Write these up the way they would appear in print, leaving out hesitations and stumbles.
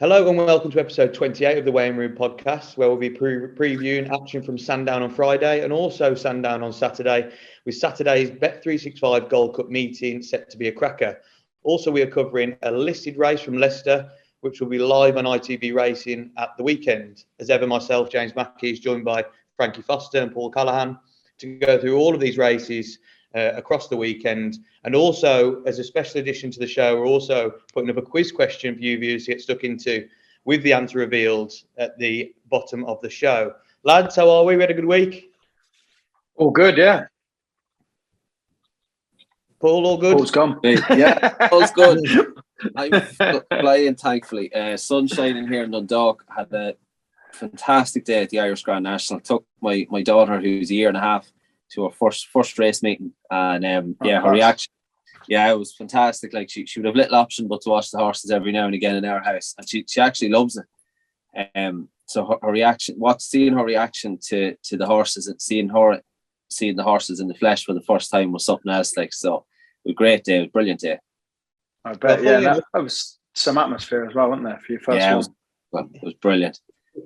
Hello and welcome to episode 28 of the Weighing Room podcast, where we'll be previewing action from Sandown on Friday and also Sandown on Saturday, with Saturday's Bet365 Gold Cup meeting set to be a cracker. Also, we are covering a listed race from Leicester, which will be live on ITV Racing at the weekend. As ever, myself, James Mackie, is joined by Frankie Foster and Paul Callaghan to go through all of these races across the weekend. And also, as a special addition to the show, we're also putting up a quiz question for you viewers to get stuck into, with the answer revealed at the bottom of the show. Lads, how are we? We had a good week? All good, yeah. Paul, all good? Paul's gone. Yeah, all's good. I'm flying, thankfully. Sun shining here in Dundalk. Had a fantastic day at the Irish Grand National. Took my daughter, who's a year and a half, to her first race meeting, and her reaction, it was fantastic. Like she would have little option but to watch the horses every now and again in our house, and she actually loves it. So her reaction, seeing her reaction to the horses and seeing the horses in the flesh for the first time was something else. Like, so it was a great day, it was a brilliant day. I bet, that was some atmosphere as well, wasn't there, for your first one? It was brilliant.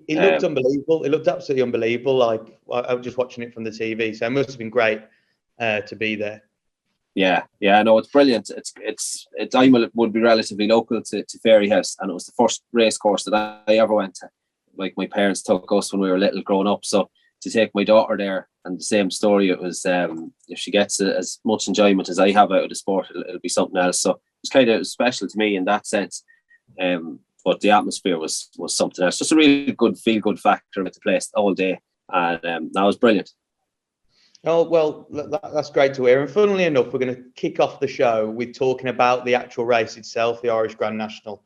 It looked unbelievable. It looked absolutely unbelievable. Like, I was just watching it from the TV, so it must have been great to be there. Yeah, no, it's brilliant. It's would be relatively local to Fairyhouse, and it was the first race course that I ever went to. Like, my parents took us when we were little growing up, so to take my daughter there, and the same story, it was if she gets as much enjoyment as I have out of the sport, it'll be something else. So it was special to me in that sense. But the atmosphere was something else. Just a really good feel-good factor at the place all day. And that was brilliant. Oh, well, that's great to hear. And funnily enough, we're going to kick off the show with talking about the actual race itself, the Irish Grand National.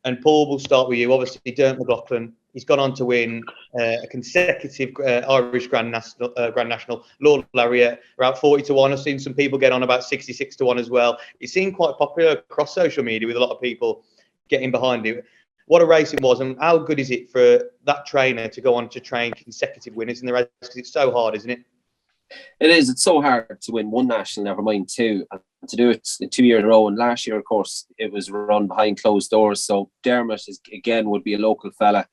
And Paul, we'll start with you. Obviously, Dermot McLaughlin, he's gone on to win a consecutive Irish Grand National. Lord Lariat, around 40 to 1. I've seen some people get on about 66 to 1 as well. It seemed quite popular across social media with a lot of people getting behind it. What a race it was, and how good is it for that trainer to go on to train consecutive winners in the race? Because it's so hard, isn't it? It is. It's so hard to win one national, never mind two, and to do it 2 years in a row. And last year, of course, it was run behind closed doors. So Dermot would be a local fella.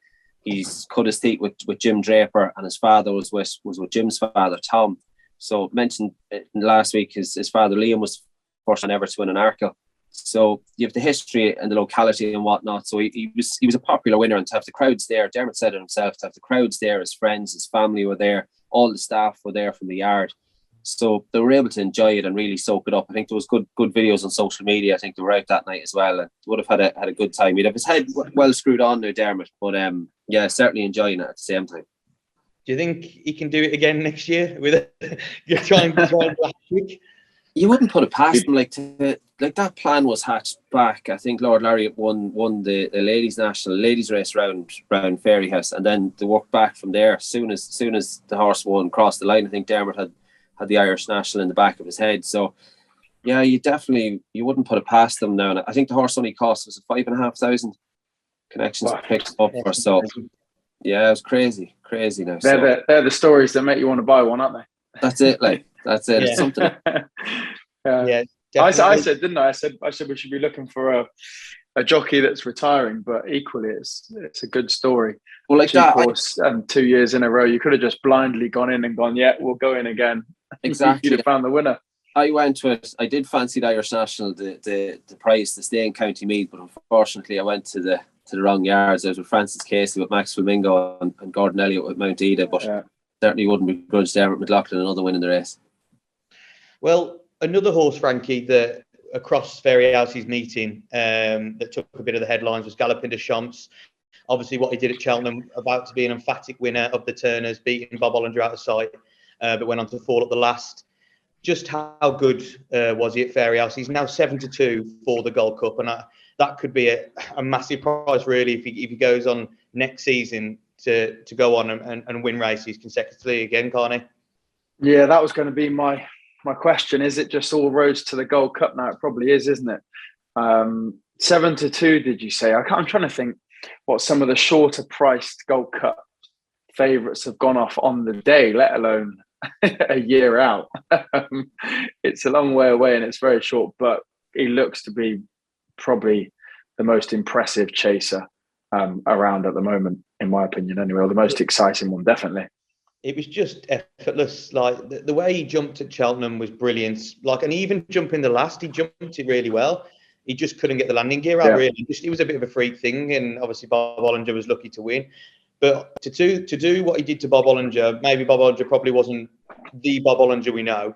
He's cut his teeth with Jim Draper, and his father was with Jim's father, Tom. So mentioned last week, his father Liam was first man ever to win an Arkle. So you have the history and the locality and whatnot. So he was a popular winner, and to have the crowds there, Dermot said it himself, to have the crowds there, his friends, his family were there, all the staff were there from the yard. So they were able to enjoy it and really soak it up. I think there was good videos on social media. I think they were out that night as well, and would have had a good time. He'd have his head well screwed on now, Dermot, but certainly enjoying it at the same time. Do you think he can do it again next year with trying to week? You wouldn't put it past him. Like that plan was hatched back. I think Lord Lariat won the ladies race round Fairyhouse, and then they worked back from there. As soon as the horse won, crossed the line, I think Dermot had the Irish National in the back of his head. So yeah, you wouldn't put it past them now. And I think the horse only cost was 5,500 connections picked up for. So yeah, it was crazy now. They're the stories that make you want to buy one, aren't they? That's it. That's it. Yeah. It's something. Yeah, I said, didn't I? I said we should be looking for a jockey that's retiring, but equally it's a good story. Well, like that, and 2 years in a row, you could have just blindly gone in and gone, yeah, we'll go in again. Exactly. You'd have found the winner. I went to it. I did fancy the Irish National, the prize to stay in County Meath, but unfortunately I went to the wrong yards. I was with Francis Casey, with Max Flamingo, and Gordon Elliott with Mount Ida, but certainly wouldn't begrudge Dermot McLaughlin another win in the race. Well, another horse, Frankie, that across Fairyhouse's meeting that took a bit of the headlines was Galloping de Champs. Obviously, what he did at Cheltenham, about to be an emphatic winner of the Turners, beating Bob Olinger out of sight, but went on to fall at the last. Just how good was he at Fairyhouse? He's now 7-2 for the Gold Cup, and that could be a massive prize, really, if he goes on next season to go on and win races consecutively again, can't he? Yeah, that was going to be my question. Is it just all roads to the Gold Cup now? It probably is, isn't it? 7-2, did you say? I'm trying to think what some of the shorter priced Gold Cup favourites have gone off on the day, let alone a year out. It's a long way away and it's very short, but he looks to be probably the most impressive chaser around at the moment, in my opinion, anyway, or the most exciting one, definitely. It was just effortless. Like the way he jumped at Cheltenham was brilliant. Like, and even jumping the last, he jumped it really well. He just couldn't get the landing gear out. Really, it was a bit of a freak thing, and obviously Bob Olinger was lucky to win. But to do what he did to Bob Olinger, maybe Bob Olinger probably wasn't the Bob Olinger we know,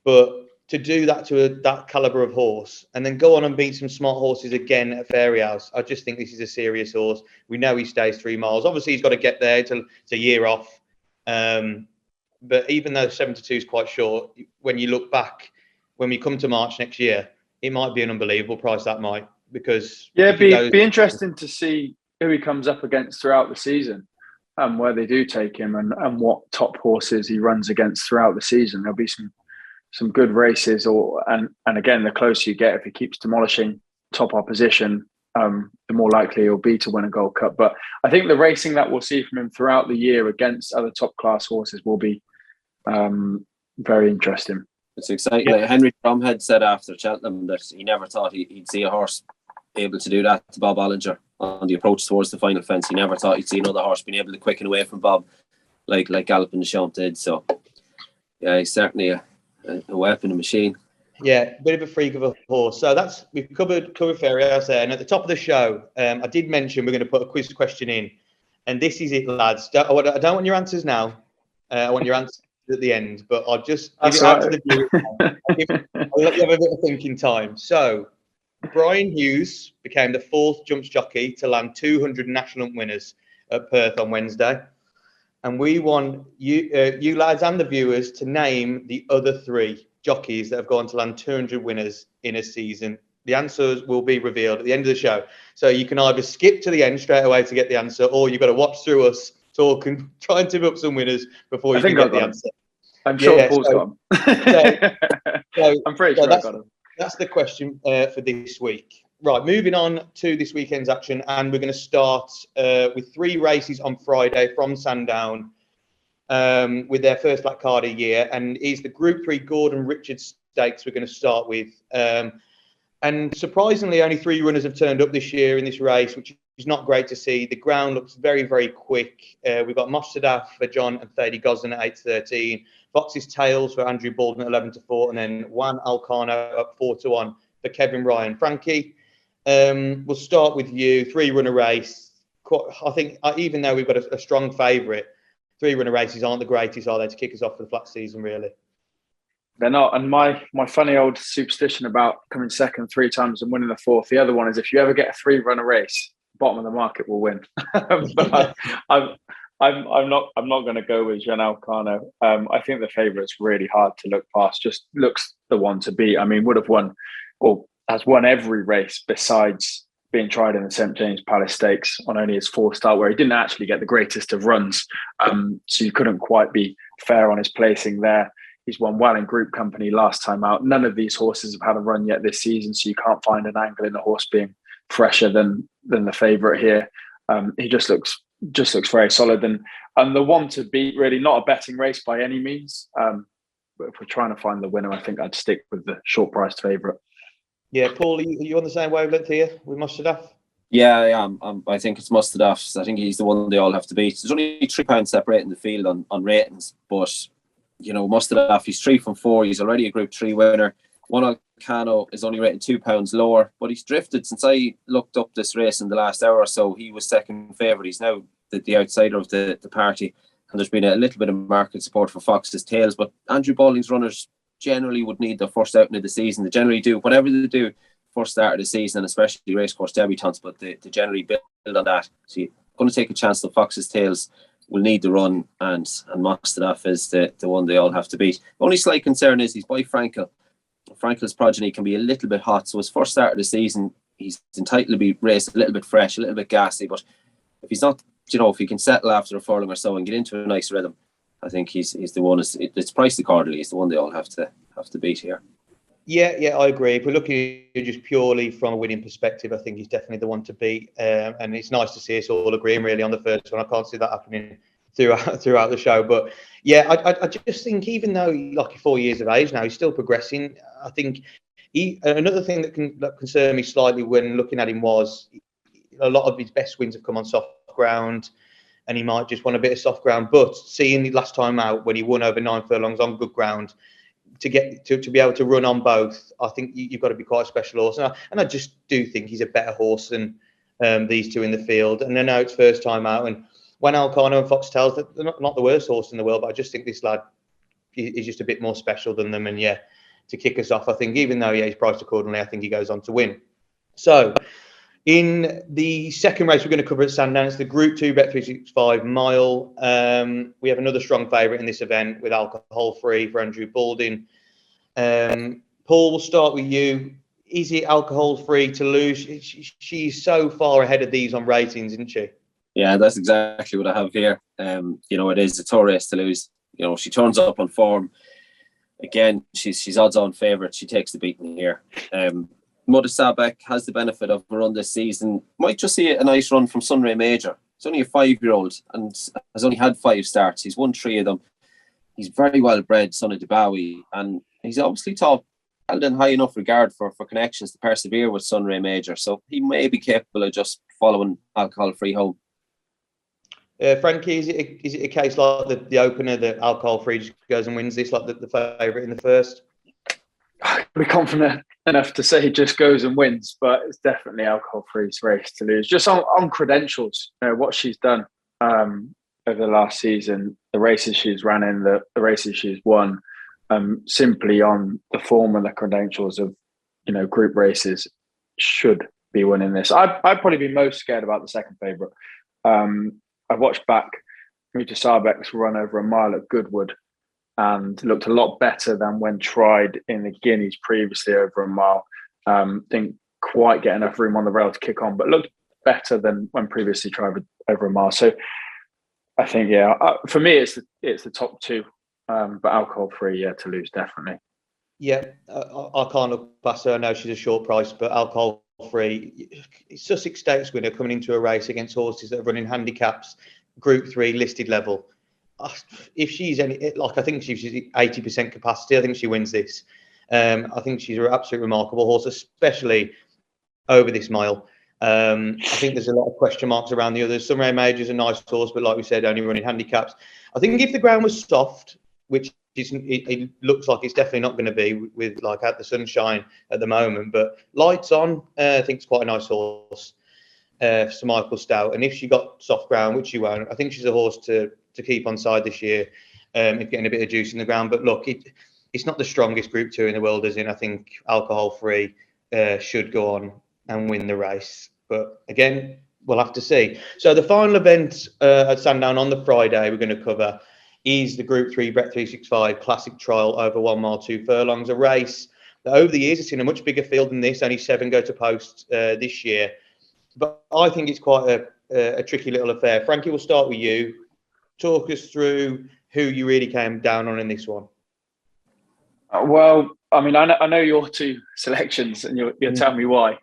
but to do that to that caliber of horse and then go on and beat some smart horses again at Fairyhouse, I just think this is a serious horse. We know he stays 3 miles. Obviously, he's got to get there. It's a year off. But even though 72 is quite short, when you look back, when we come to March next year, it might be an unbelievable price, that might, because be interesting to see who he comes up against throughout the season, where they do take him and what top horses he runs against throughout the season. There'll be some good races, and again, the closer you get, if he keeps demolishing top opposition, the more likely he'll be to win a Gold Cup. But I think the racing that we'll see from him throughout the year against other top class horses will be very interesting. It's exciting. Like Henry Bromhead said after Cheltenham that he never thought he'd see a horse able to do that to Bob Olinger on the approach towards the final fence. He never thought he'd see another horse being able to quicken away from Bob like Galloping the Champ did. So yeah, he's certainly a weapon, a machine. Yeah, a bit of a freak of a horse. So we've covered Fairyhouse there. And at the top of the show, I did mention we're going to put a quiz question in. And this is it, lads. I don't want your answers now. I want your answers at the end. But I'll just give it out to the viewers. I'll let you have a bit of thinking time. So Brian Hughes became the 4th jumps jockey to land 200 national winners at Perth on Wednesday. And we want you lads and the viewers to name the other 3 jockeys that have gone to land 200 winners in a season. The answers will be revealed at the end of the show. So you can either skip to the end straight away to get the answer, or you've got to watch through us talk and try and tip up some winners before you can get the answer. I'm sure Paul's got them. I'm pretty sure I got them. That's the question for this week. Right, moving on to this weekend's action, and we're going to start with 3 races on Friday from Sandown with their first black card of year, and is the Group 3 Gordon Richards Stakes we're going to start with. And surprisingly, only 3 runners have turned up this year in this race, which is not great to see. The ground looks very, very quick. We've got Mostadaf for John and Thady Gosden at 8:13, Fox's Tails for Andrew Baldwin at 11-4, and then Juan Alcano at 4-1 for Kevin Ryan. Frankie, we'll start with you. 3-runner race. I think even though we've got a strong favourite, 3-runner races aren't the greatest, are they, to kick us off for the flat season, really? They're not. And my funny old superstition about coming second 3 times and winning the 4th, the other one is if you ever get a 3-runner race, bottom of the market will win. But I'm not going to go with Jean Alcano. I think the favourite's really hard to look past. Just looks the one to beat. I mean, would have won, or has won every race besides being tried in the St James Palace Stakes on only his 4th start, where he didn't actually get the greatest of runs. So you couldn't quite be fair on his placing there. He's won well in group company last time out. None of these horses have had a run yet this season, so you can't find an angle in the horse being fresher than the favourite here. He just looks very solid, and the one to beat, really not a betting race by any means. But if we're trying to find the winner, I think I'd stick with the short-priced favourite. Yeah, Paul, are you on the same wavelength here with Mostadaf? Yeah, I am. I think it's Mostadaf. I think he's the one they all have to beat. There's only £3 separating the field on ratings, but you know, Mostadaf, he's 3 from 4. He's already a Group 3 winner. Juan Alcano is only rated £2 lower, but he's drifted since I looked up this race in the last hour or so. He was second favourite. He's now the outsider of the party, and there's been a little bit of market support for Fox's Tails, but Andrew Baldwin's runners generally would need their first outing of the season. They generally do, whatever they do, first start of the season, especially racecourse debutants, but they generally build on that. So you're going to take a chance that Fox's Tails will need the run, and Mostadaf is the one they all have to beat. The only slight concern is he's by Frankel. Frankel's progeny can be a little bit hot, so his first start of the season, he's entitled to be raced a little bit fresh, a little bit gassy, but if he's not, if he can settle after a furlong or so and get into a nice rhythm, I think he's the one. It's priced accordingly. He's the one they all have to beat here. Yeah, I agree. If we're looking just purely from a winning perspective, I think he's definitely the one to beat. And it's nice to see us all agreeing really on the first one. I can't see that happening throughout the show. But yeah, I just think even though like 4 years of age now, he's still progressing. I think another thing that concerned me slightly when looking at him was a lot of his best wins have come on soft ground, and he might just want a bit of soft ground. But seeing the last time out when he won over 9 furlongs on good ground, to be able to run on both, I think you've got to be quite a special horse. And I just do think he's a better horse than these two in the field. And I know it's first time out, and when Alcano and Foxtails, they're not the worst horse in the world, but I just think this lad is just a bit more special than them. And yeah, to kick us off, I think even though he's priced accordingly, I think he goes on to win. So in the second race we're going to cover at Sandown, it's the Group 2 Bet365 mile. We have another strong favourite in this event with alcohol free for Andrew Balding. Paul, we'll start with you. Is it alcohol free to lose? She's so far ahead of these on ratings, isn't she? Yeah, that's exactly what I have here. It is a tough race to lose. She turns up on form. Again, she's odds-on favourite. She takes the beating here. Mother Sabeck has the benefit of a run this season. Might just see a nice run from Sunray Major. He's only a 5-year-old and has only had 5 starts. He's won 3 of them. He's very well bred, son of Debawi, and he's obviously held in high enough regard for connections to persevere with Sunray Major. So he may be capable of just following alcohol-free home. Frankie, is it a case like the opener that alcohol-free just goes and wins this, like the favourite in the first? I'd be confident enough to say he just goes and wins, but it's definitely alcohol-free's race to lose. Just on credentials, what she's done over the last season, the races she's ran in, the races she's won, simply on the form and the credentials of, group races, should be winning this. I'd probably be most scared about the second favourite. I watched back Mutah Sabeck's run over a mile at Goodwood and looked a lot better than when tried in the Guineas previously over a mile. Didn't quite get enough room on the rail to kick on, but looked better than when previously tried over a mile. So I think, for me, it's the top 2, but alcohol-free, to lose, definitely. Yeah, I can't look past her. I know she's a short price, but alcohol-free. Sussex Stakes winner coming into a race against horses that are running handicaps, Group 3 listed level. If she's I think she's 80% capacity, I think she wins this. I think she's an absolutely remarkable horse, especially over this mile. I think there's a lot of question marks around the others. Sunray Major's a nice horse, but like we said, only running handicaps. I think if the ground was soft, which it looks like it's definitely not going to be with like at the sunshine at the moment, but lights on, I think it's quite a nice horse. Sir Michael Stout, and if she got soft ground, which she won't, I think she's a horse to keep on side this year, if getting a bit of juice in the ground. But look, it's not the strongest Group 2 in the world, is it? I think alcohol-free should go on and win the race. But again, we'll have to see. So the final event at Sandown on the Friday we're going to cover is the Group 3 Bet365 Classic Trial over 1 mile 2 furlongs, a race that over the years has seen a much bigger field than this. Only 7 go to post this year. But I think it's quite a tricky little affair. Frankie, we'll start with you. Talk us through who you really came down on in this one. Well, I mean, I know your 2 selections, and you'll tell me why.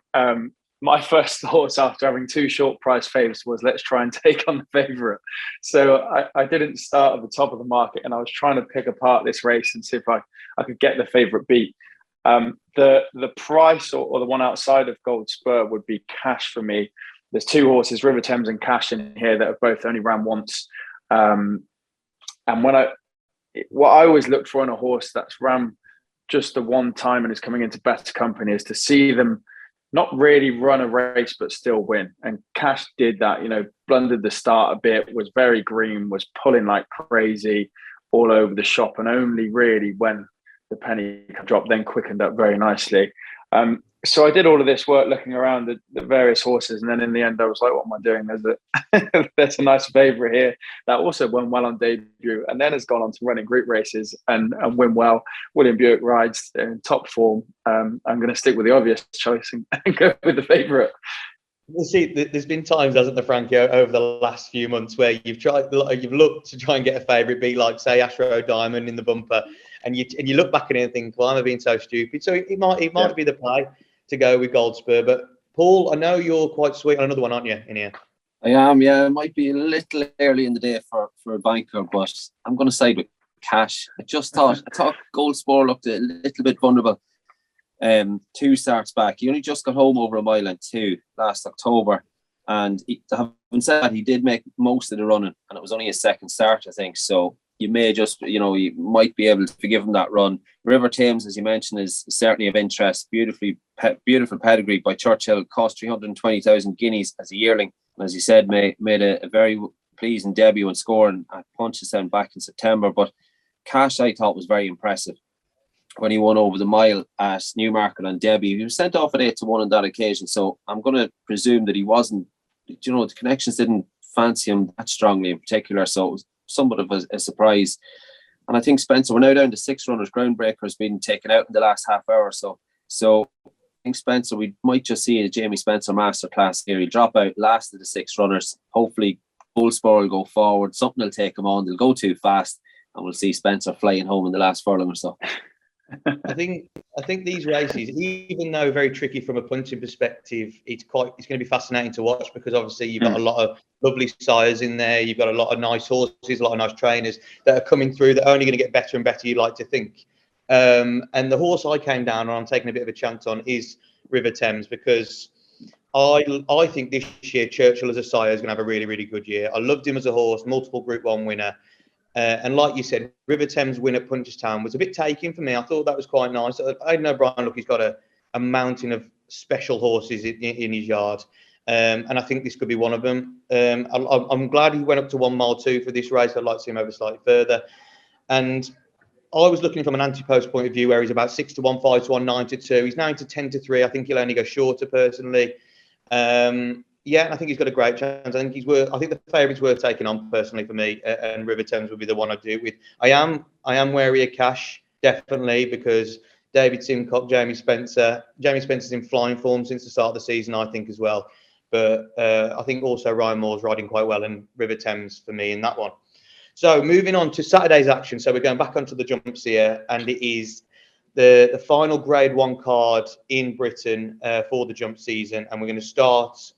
My first thoughts after having 2 short price favourites was, let's try and take on the favourite. So I didn't start at the top of the market, and I was trying to pick apart this race and see if I could get the favourite beat. The price or the one outside of Gold Spur would be Cash for me. There's 2 horses, River Thames and Cash, in here that have both only ran once. And what I always look for in a horse that's ran just the one time and is coming into better company is to see them not really run a race but still win. And Cash did that, blundered the start a bit, was very green, was pulling like crazy all over the shop, and only really when the penny dropped then quickened up very nicely. So I did all of this work looking around the various horses, and then in the end I was like, what am I doing? There's a nice favourite here that also won well on debut and then has gone on to running group races and win well. William Buick rides in top form. I'm going to stick with the obvious choice and go with the favourite. You see, there's been times, hasn't there, Frankie, over the last few months where you've looked to try and get a favourite beat, like say Ashrow Diamond in the bumper, and you look back at it and think, well, I'm being so stupid. So it might be the play to go with Gold Spur. But Paul, I know you're quite sweet on another one, aren't you, in here? I am, yeah. It might be a little early in the day for a banker, but I'm going to side with Cash. I thought Gold Spur looked a little bit vulnerable. 2 starts back. He only just got home over a mile and 2 last October. And having said that, he did make most of the running, and it was only his second start, I think. So you may just, you might be able to forgive him that run. River Thames, as you mentioned, is certainly of interest. Beautiful pedigree by Churchill. Cost 320,000 guineas as a yearling, and as you said, made a very pleasing debut and scoring at Punchestown back in September. But Cash, I thought, was very impressive when he won over the mile at Newmarket on debut. He was sent off at 8-1 on that occasion, so I'm going to presume that he wasn't. The connections didn't fancy him that strongly in particular, so it was somewhat of a surprise. And I think Spencer, we're now down to 6 runners. Groundbreaker has been taken out in the last half hour or so. So I think Spencer, we might just see a Jamie Spencer masterclass here. He'll drop out last of the 6 runners. Hopefully, Bullspur will go forward. Something will take him on. They'll go too fast, and we'll see Spencer flying home in the last furlong or so. I think these races, even though very tricky from a punting perspective, it's going to be fascinating to watch, because obviously you've got a lot of lovely sires in there. You've got a lot of nice horses, a lot of nice trainers that are coming through that are only going to get better and better, you like to think. And the horse I came down on, I'm taking a bit of a chance on, is River Thames, because I think this year Churchill as a sire is going to have a really, really good year. I loved him as a horse, multiple Group 1 winner. And like you said, River Thames win at Punchestown was a bit taking for me. I thought that was quite nice. I know Brian, look, he's got a mountain of special horses in his yard. And I think this could be one of them. I'm glad he went up to 1 mile 2 for this race. I'd like to see him over slightly further. And I was looking from an anti-post point of view, where he's about 6-1, 5-1, 9-2. He's now into 10-3. I think he'll only go shorter personally. Yeah, I think he's got a great chance. I think the favourite's worth taking on personally for me, and River Thames would be the one I'd do it with. I am wary of Cash, definitely, because David Simcock, Jamie Spencer's in flying form since the start of the season, I think, as well. But I think also Ryan Moore's riding quite well, and River Thames for me in that one. So moving on to Saturday's action. So we're going back onto the jumps here, and it is the final Grade 1 card in Britain for the jump season. And we're going to start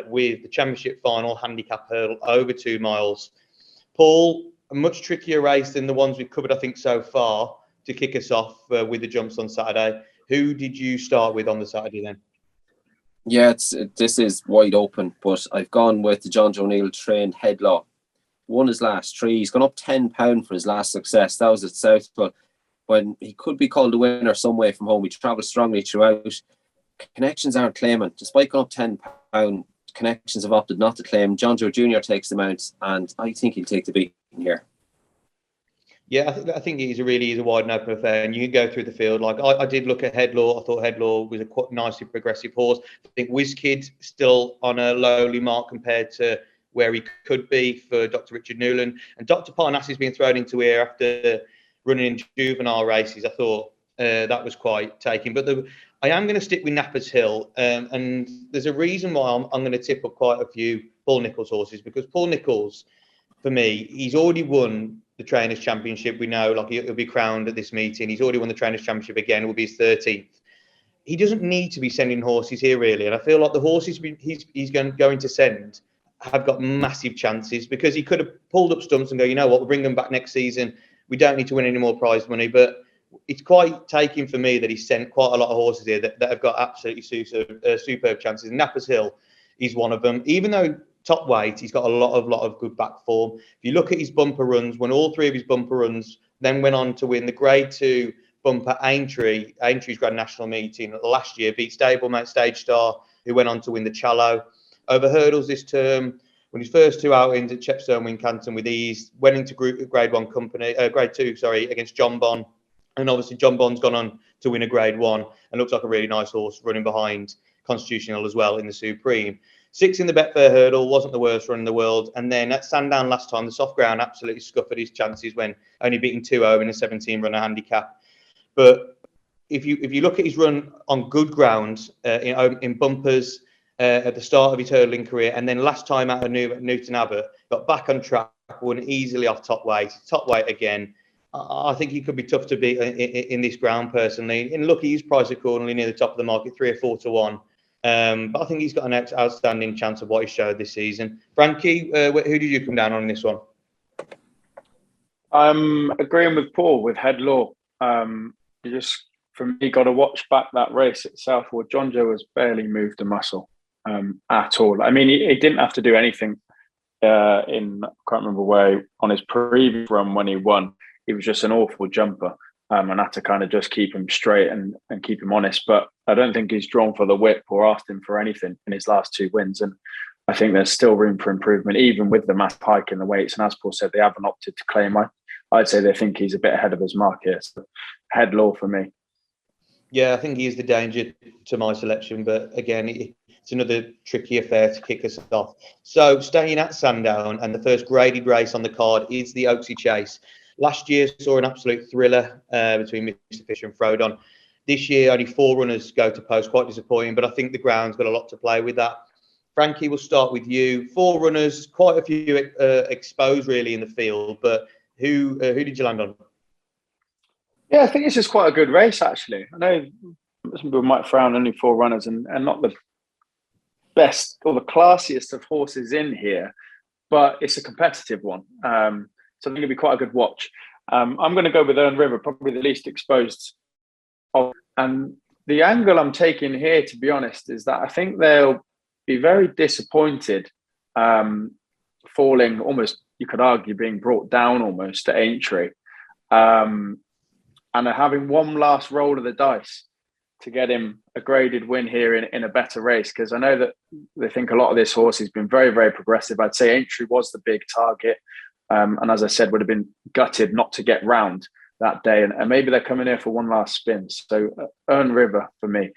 with the Championship final handicap hurdle over 2 miles. Paul, a much trickier race than the ones we've covered, I think, so far, to kick us off with the jumps on Saturday. Who did you start with on the Saturday then? Yeah, this is wide open, but I've gone with the John O'Neill trained Headlaw. Won his last 3. He's gone up £10 for his last success. That was at Southwell, when he could be called a winner some way from home. He travelled strongly throughout. Connections aren't claiming. Despite going up £10, Connections have opted not to claim. John Joe Jr. takes them out, and I think he'll take the beating here. Yeah, I think he's a wide and open affair, and you can go through the field. Like I did look at Headlaw. I thought Headlaw was a quite nicely progressive horse. I think WizKid still on a lowly mark compared to where he could be for Dr. Richard Newland. And Dr. Parnassus has been thrown into here after running in juvenile races. I thought that was quite taking. But I am going to stick with Nappers Hill. And there's a reason why I'm going to tip up quite a few Paul Nicholls horses, because Paul Nicholls, for me, he's already won the Trainers' Championship. We know, like, he'll be crowned at this meeting. He's already won the Trainers' Championship again. It will be his 13th. He doesn't need to be sending horses here, really. And I feel like the horses he's going to send have got massive chances, because he could have pulled up stumps and go, you know what, we'll bring them back next season. We don't need to win any more prize money. But it's quite taking for me that he's sent quite a lot of horses here that have got absolutely superb chances. Nappers Hill is one of them. Even though top weight, he's got a lot of good back form. If you look at his bumper runs, won all 3 of his bumper runs, then went on to win the Grade 2 bumper Aintree's Grand National meeting last year, beat stablemate Stage Star, who went on to win the Challow. Over hurdles this term, when his first 2 outings at Chepstow and Wincanton with ease, went into Grade 2 against John Bon. And obviously John Bon's gone on to win a Grade 1 and looks like a really nice horse running behind Constitutional as well in the Supreme. 6 in the Betfair hurdle, wasn't the worst run in the world. And then at Sandown last time, the soft ground absolutely scuppered his chances when only beating 2-0 in a 17-runner handicap. But if you look at his run on good ground in bumpers at the start of his hurdling career, and then last time out of Newton Abbot, got back on track, won easily off top weight again. I think he could be tough to beat in this ground personally. And look, he's priced accordingly near the top of the market, 3 or 4 to 1. But I think he's got an outstanding chance of what he showed this season. Frankie, who did you come down on in this one? I'm agreeing with Paul with Headlaw. You just, for me, got to watch back that race at Southwold. John Joe has barely moved a muscle. at all. I mean, he didn't have to do anything I can't remember where, on his previous run when he won. He was just an awful jumper, and had to kind of just keep him straight and keep him honest. But I don't think he's drawn for the whip or asked him for anything in his last 2 wins. And I think there's still room for improvement, even with the massive hike in the weights. And as Paul said, they haven't opted to claim. I'd say they think he's a bit ahead of his mark here. So head law for me. Yeah, I think he is the danger to my selection. But again, it's another tricky affair to kick us off. So staying at Sandown, and the first graded race on the card is the Oaksey Chase. Last year saw an absolute thriller between Mr. Fisher and Frodon. This year, only 4 runners go to post, quite disappointing, but I think the ground's got a lot to play with that. Frankie, we'll start with you. 4 runners, quite a few exposed really in the field, but who did you land on? Yeah, I think this is quite a good race, actually. I know some people might frown, only 4 runners and not the best or the classiest of horses in here, but it's a competitive one. So I think it'll be quite a good watch. I'm going to go with Earn River, probably the least exposed. And the angle I'm taking here, to be honest, is that I think they'll be very disappointed, falling almost, you could argue, being brought down almost to Aintree, and having one last roll of the dice to get him a graded win here in a better race. Because I know that they think a lot of this horse has been very, very progressive. I'd say Aintree was the big target, and as I said, would have been gutted not to get round that day. And maybe they're coming here for one last spin. So Earn River for me,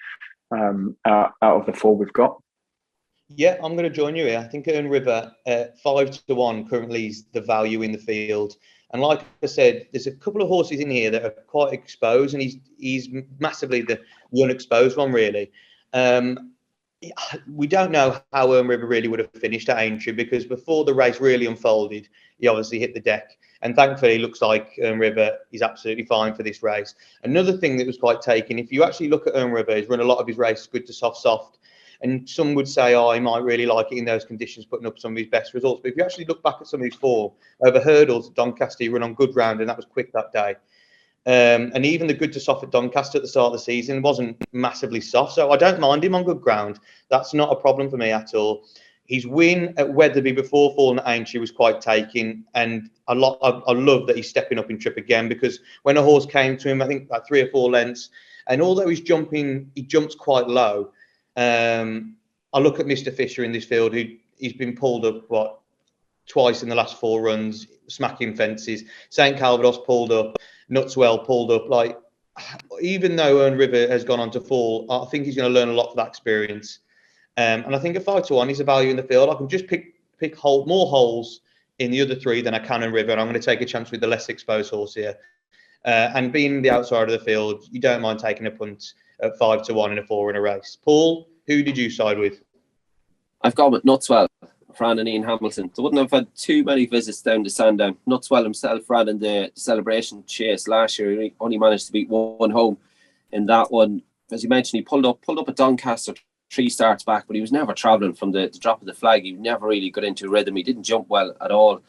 out of the 4 we've got. Yeah, I'm going to join you here. I think Earn River, 5-1 currently is the value in the field. And like I said, there's a couple of horses in here that are quite exposed, and he's massively the unexposed one, really. We don't know how Earn River really would have finished at Aintree, because before the race really unfolded, he obviously hit the deck. And thankfully, it looks like Earn River is absolutely fine for this race. Another thing that was quite taken, if you actually look at Earn River, he's run a lot of his races good to soft. And some would say, oh, he might really like it in those conditions, putting up some of his best results. But if you actually look back at some of his form over hurdles at Doncaster, he ran on good ground, and that was quick that day. And even the good to soft at Doncaster at the start of the season wasn't massively soft. So I don't mind him on good ground. That's not a problem for me at all. His win at Wetherby before falling at Aintree was quite taking. And I love that he's stepping up in trip again, because when a horse came to him, I think about 3 or 4 lengths, and although he jumps quite low. I look at Mr. Fisher in this field, he's been pulled up, twice in the last 4 runs, smacking fences. St. Calvados pulled up, Nutswell pulled up. Like, even though Earn River has gone on to fall, I think he's going to learn a lot from that experience. And I think a 5-1 is a value in the field. I can just pick more holes in the other 3 than I can Earn River, and I'm going to take a chance with the less exposed horse here. And being the outside of the field, you don't mind taking a punt at 5-1 in a 4-runner race. Paul, who did you side with? I've gone with Nutswell, Fran and Ian Hamilton. They wouldn't have had too many visits down to Sandown. Nutswell himself ran in the celebration chase last year. He only managed to beat 1 home in that one. As you mentioned, he pulled up at Doncaster 3 starts back, but he was never travelling from the drop of the flag. He never really got into rhythm. He didn't jump well at all.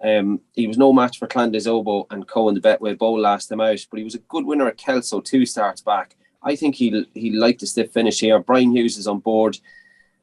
He was no match for Clandes Obo and Co in the Betway Bowl last time out, but he was a good winner at Kelso 2 starts back. I think he'll like the stiff finish here. Brian Hughes is on board.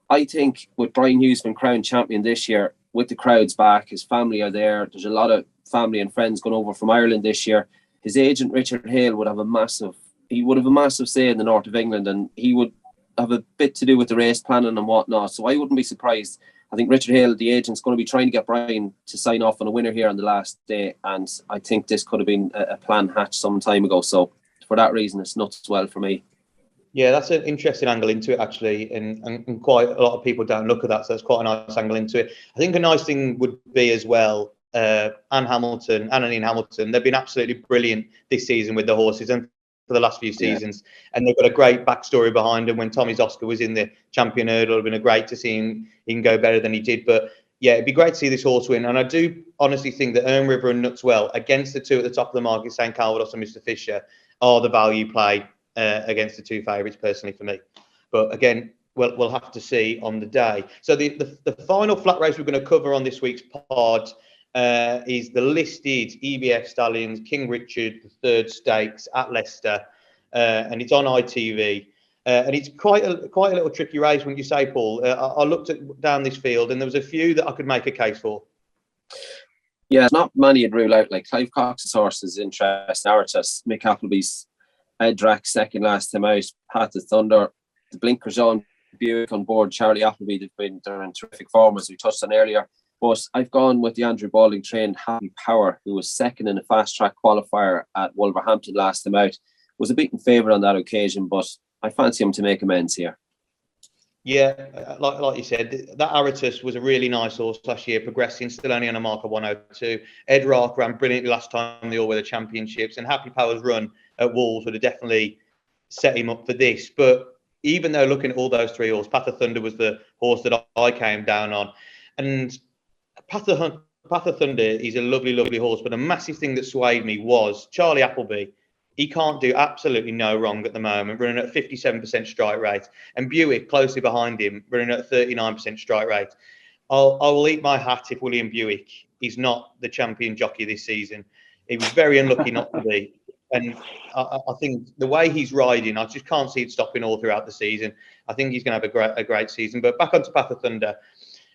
I think with Brian Hughes being crowned champion this year, with the crowds back, his family are there. There's a lot of family and friends going over from Ireland this year. His agent Richard Hale would have a massive say in the north of England, and he would have a bit to do with the race planning and whatnot. So I wouldn't be surprised. I think Richard Hale, the agent's going to be trying to get Brian to sign off on a winner here on the last day, and I think this could have been a plan hatched some time ago. So for that reason, it's Nutswell for me. Yeah, that's an interesting angle into it, actually, and quite a lot of people don't look at that, so that's quite a nice angle into it. I think a nice thing would be as well, Anne and Ian Hamilton, they've been absolutely brilliant this season with the horses and for the last few seasons, and they've got a great backstory behind them. When Tommy's Oscar was in the champion hurdle, it would have been great to see him go better than he did. But yeah, it'd be great to see this horse win, and I do honestly think that Earn River and Nutswell, against the 2 at the top of the market, St. Calvados and Mr. Fisher, are the value play against the 2 favourites personally for me. But again, we'll have to see on the day. So the final flat race we're going to cover on this week's pod is the listed EBF Stallions King Richard III Stakes at Leicester, and it's on ITV. And it's quite a little tricky race, wouldn't you say, Paul? I looked down this field, and there was a few that I could make a case for. Yeah, not many had ruled out. Like Clive Cox's horse is interesting. Aratus, Mick Appleby's Edrak second last time out. Path of Thunder, the Blinkers on Buick on board. Charlie Appleby, they're in terrific form, as we touched on earlier. But I've gone with the Andrew Balding trained Happy Power, who was second in a fast track qualifier at Wolverhampton last time out. Was a beaten favourite on that occasion, but I fancy him to make amends here. Yeah, like you said, that Aratus was a really nice horse last year, progressing, still only on a mark of 102. Ed Rock ran brilliantly last time they all were the championships, and Happy Power's run at Wolves would have definitely set him up for this. But even though looking at all those three horses, Path of Thunder was the horse that I came down on. And Path of Thunder is a lovely, lovely horse, but a massive thing that swayed me was Charlie Appleby. He can't do absolutely no wrong at the moment, running at 57% strike rate. And Buick closely behind him, running at 39% strike rate. I will eat my hat if William Buick is not the champion jockey this season. He was very unlucky not to be. And I think the way he's riding, I just can't see it stopping all throughout the season. I think he's going to have a great season. But back onto Path of Thunder.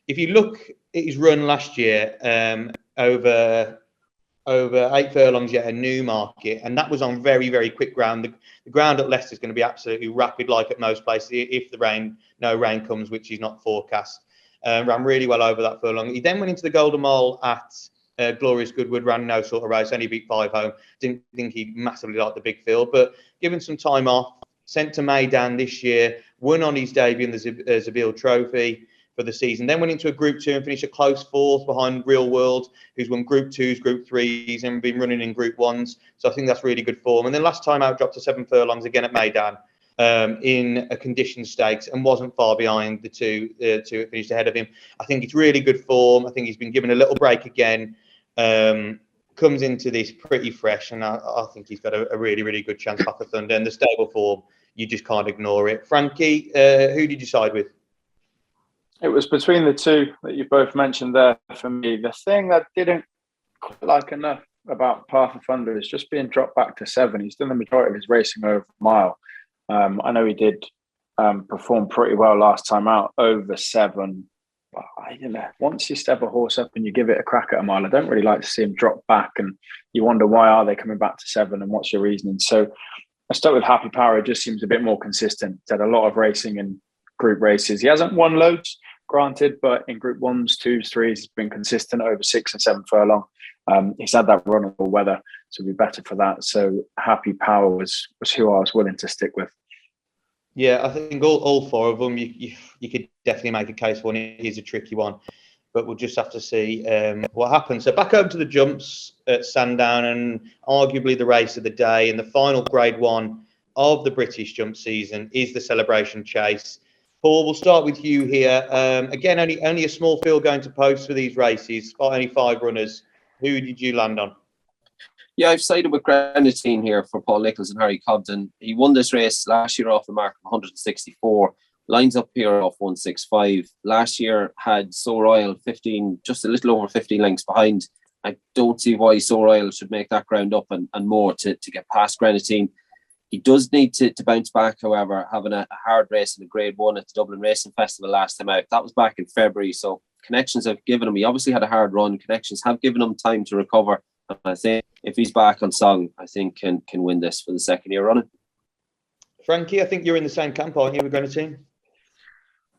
If you look at his run last year, over 8 furlongs yet a Newmarket, and that was on very, very quick ground. The ground at Leicester is going to be absolutely rapid, like at most places, if no rain comes, which is not forecast. Ran really well over that furlong. He then went into the Golden Mile at Glorious Goodwood, ran no sort of race, only beat 5 home. Didn't think he massively liked the big field, but given some time off, sent to Maidan this year, won on his debut in the Zabeel Trophy for the season, then went into a Group 2 and finished a close 4th behind Real World, who's won Group 2s, Group 3s, and been running in Group 1s. So I think that's really good form. And then last time out, dropped to 7 furlongs again at Maidan in a conditioned stakes and wasn't far behind the two that finished ahead of him. I think it's really good form. I think he's been given a little break again. Comes into this pretty fresh, and I think he's got a really, really good chance. Path of Thunder and the stable form, you just can't ignore it. Frankie, who did you side with? It was between the two that you both mentioned there for me. The thing that didn't quite like enough about Path of Thunder is just being dropped back to 7. He's done the majority of his racing over a mile. I know he did perform pretty well last time out over 7. But once you step a horse up and you give it a crack at a mile, I don't really like to see him drop back, and you wonder why are they coming back to 7 and what's your reasoning. So I stuck with Happy Power. It just seems a bit more consistent. He's had a lot of racing in group races. He hasn't won loads, granted, but in Group 1s, 2s, 3s, he's been consistent over 6 and 7 furlong. He's had that run of the weather, so it'll be better for that. So Happy Power was who I was willing to stick with. Yeah, I think all 4 of them, you could definitely make a case for, and it is a tricky one. But we'll just have to see what happens. So back over to the jumps at Sandown, and arguably the race of the day, and the final Grade 1 of the British jump season is the Celebration Chase. Paul, we'll start with you here. Again, only a small field going to post for these races, only 5 runners. Who did you land on? Yeah, I've sided with Grenadine here for Paul Nicholls and Harry Cobden. He won this race last year off the mark of 164. Lines up here off 165. Last year had So Royal 15, just a little over 15 lengths behind. I don't see why So Royal should make that ground up and more to get past Grenadine. He does need to bounce back, however, having a hard race in the Grade 1 at the Dublin Racing Festival last time out. That was back in February, so connections have given him, he obviously had a hard run, connections have given him time to recover. And I think if he's back on song, I think can win this for the second year running. Frankie, I think you're in the same camp, aren't you, with Grenadine?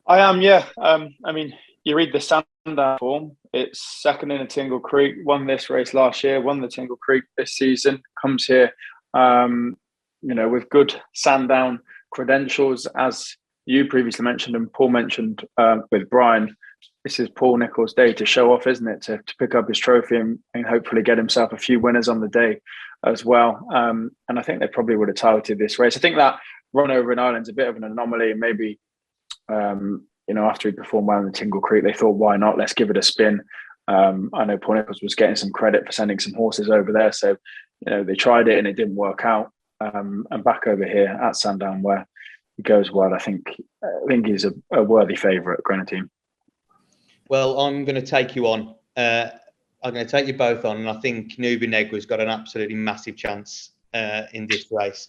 I am, yeah. I mean, you read the Sandown form. It's second in a Tingle Creek, won this race last year, won the Tingle Creek this season, comes here, with good Sandown credentials, as you previously mentioned and Paul mentioned with Brian. This is Paul Nicholls' day to show off, isn't it? To pick up his trophy and hopefully get himself a few winners on the day as well. And I think they probably would have targeted this race. I think that run over in Ireland's a bit of an anomaly. Maybe, after he performed well in the Tingle Creek, they thought, why not? Let's give it a spin. I know Paul Nicholls was getting some credit for sending some horses over there. So, they tried it and it didn't work out. And back over here at Sandown, where he goes well, I think he's a worthy favourite, Grenadine. Well, I'm going to take you on. I'm going to take you both on, and I think Nubi Negwa's got an absolutely massive chance in this race.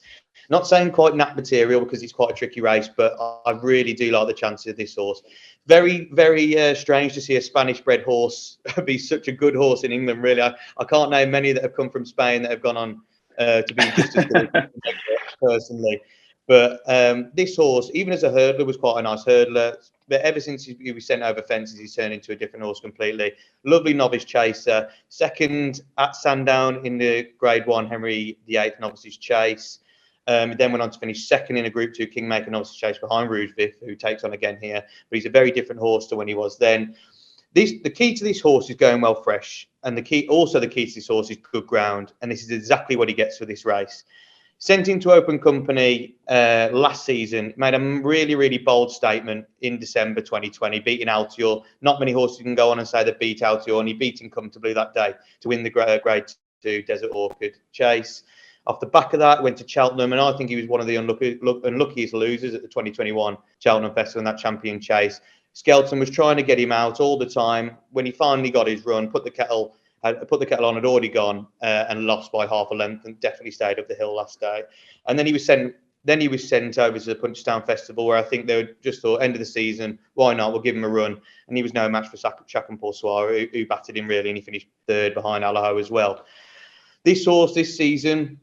Not saying quite nap material because it's quite a tricky race, but I really do like the chances of this horse. Very, very strange to see a Spanish-bred horse be such a good horse in England, really. I can't name many that have come from Spain that have gone on to be just as good personally. But this horse, even as a hurdler, was quite a nice hurdler. But ever since he was sent over fences, he's turned into a different horse completely. Lovely novice chaser. Second at Sandown in the Grade 1 Henry VIII Novices Chase. Then went on to finish second in a Group 2 Kingmaker Novices Chase behind Rouge Vif, who takes on again here. But he's a very different horse to when he was then. The key to this horse is going well fresh. And the key to this horse is good ground. And this is exactly what he gets for this race. Sent into open company last season, made a really, really bold statement in December 2020, beating Altior. Not many horses can go on and say they beat Altior, and he beat him comfortably that day to win the Grade 2 Desert Orchid Chase. Off the back of that, went to Cheltenham, and I think he was one of the unluckiest losers at the 2021 Cheltenham Festival in that champion chase. Skelton was trying to get him out all the time. When he finally got his run, put the kettle on, had already gone and lost by half a length, and definitely stayed up the hill last day. And then he was sent over to the Punchestown Festival, where I think they would just thought, end of the season, why not? We'll give him a run. And he was no match for Chacun Pour Soi, who battered him really, and he finished third behind Allaho as well. This horse this season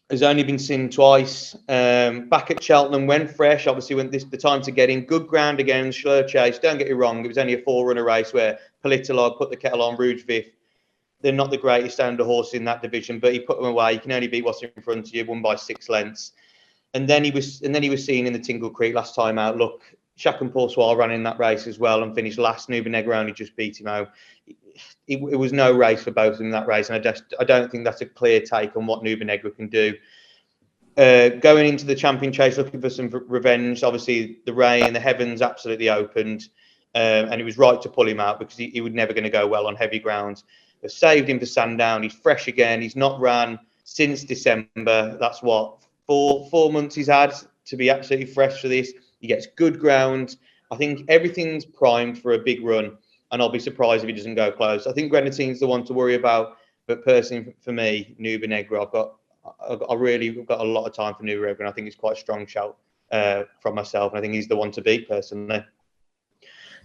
has only been seen twice. Back at Cheltenham, went fresh. Obviously, when the time to get in, good ground again. Schlur Chase. Don't get me wrong, it was only a 4-runner race where Politolog put the kettle on. Rouge Vif, they're not the greatest standard horse in that division, but he put them away. You can only beat what's in front of you. Won by 6 lengths. And then he was seen in the Tingle Creek last time out. Look, Chacun Pour Soi ran in that race as well and finished last. Nuba Negra only just beat him out. It was no race for both of them in that race, and I don't think that's a clear take on what Nuba Negra can do. Going into the champion chase, looking for some revenge. Obviously, the rain, the heavens absolutely opened, and it was right to pull him out because he was never going to go well on heavy ground. They saved him for Sandown. He's fresh again. He's not ran since December. That's what, four months he's had to be absolutely fresh for this. He gets good ground. I think everything's primed for a big run, and I'll be surprised if he doesn't go close. I think Grenadine's the one to worry about, but personally for me, Nuba Negra, I've really got a lot of time for Nuba Negra, and I think it's quite a strong shout from myself, and I think he's the one to beat personally.